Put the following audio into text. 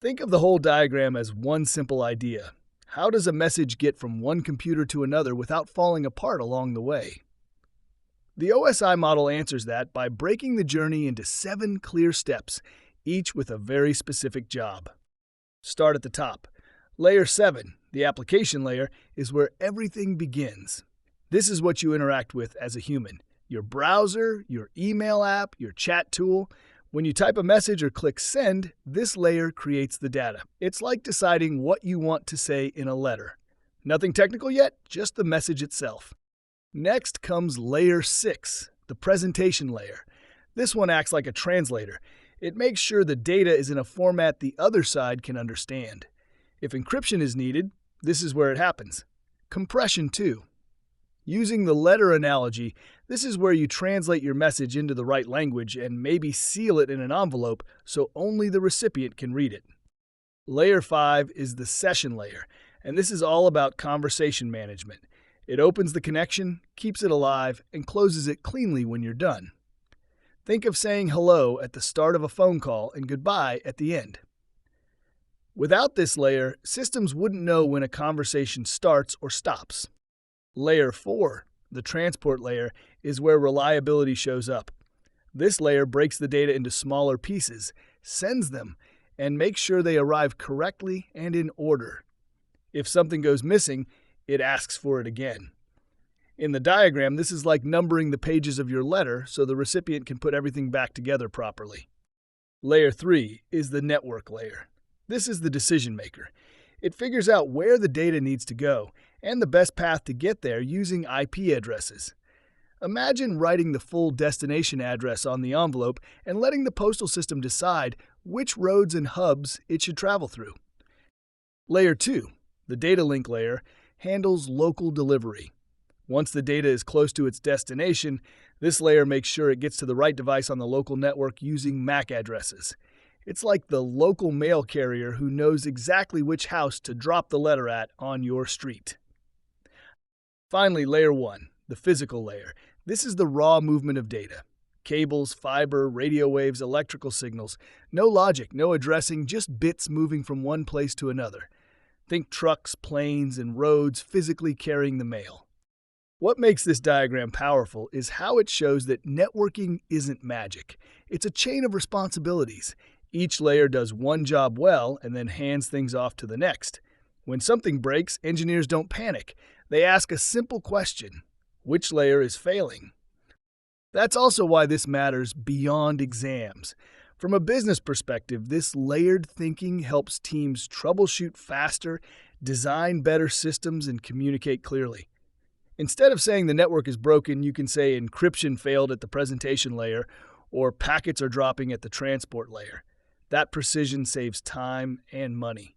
Think of the whole diagram as one simple idea. How does a message get from one computer to another without falling apart along the way? The OSI model answers that by breaking the journey into 7 clear steps, each with a very specific job. Start at the top. Layer 7, the application layer, is where everything begins. This is what you interact with as a human. Your browser, your email app, your chat tool. When you type a message or click send, this layer creates the data. It's like deciding what you want to say in a letter. Nothing technical yet, just the message itself. Next comes layer 6, the presentation layer. This one acts like a translator. It makes sure the data is in a format the other side can understand. If encryption is needed, this is where it happens. Compression too. Using the letter analogy, this is where you translate your message into the right language and maybe seal it in an envelope so only the recipient can read it. Layer 5 is the session layer, and this is all about conversation management. It opens the connection, keeps it alive, and closes it cleanly when you're done. Think of saying hello at the start of a phone call and goodbye at the end. Without this layer, systems wouldn't know when a conversation starts or stops. Layer 4, the transport layer, is where reliability shows up. This layer breaks the data into smaller pieces, sends them, and makes sure they arrive correctly and in order. If something goes missing, it asks for it again. In the diagram, this is like numbering the pages of your letter so the recipient can put everything back together properly. Layer 3 is the network layer. This is the decision maker. It figures out where the data needs to go and the best path to get there using IP addresses. Imagine writing the full destination address on the envelope and letting the postal system decide which roads and hubs it should travel through. Layer 2, the data link layer, handles local delivery. Once the data is close to its destination, this layer makes sure it gets to the right device on the local network using MAC addresses. It's like the local mail carrier who knows exactly which house to drop the letter at on your street. Finally, Layer 1, the physical layer. This is the raw movement of data. Cables, fiber, radio waves, electrical signals. No logic, no addressing, just bits moving from one place to another. Think trucks, planes, and roads physically carrying the mail. What makes this diagram powerful is how it shows that networking isn't magic. It's a chain of responsibilities. Each layer does one job well and then hands things off to the next. When something breaks, engineers don't panic. They ask a simple question: which layer is failing? That's also why this matters beyond exams. From a business perspective, this layered thinking helps teams troubleshoot faster, design better systems, and communicate clearly. Instead of saying the network is broken, you can say encryption failed at the presentation layer or packets are dropping at the transport layer. That precision saves time and money.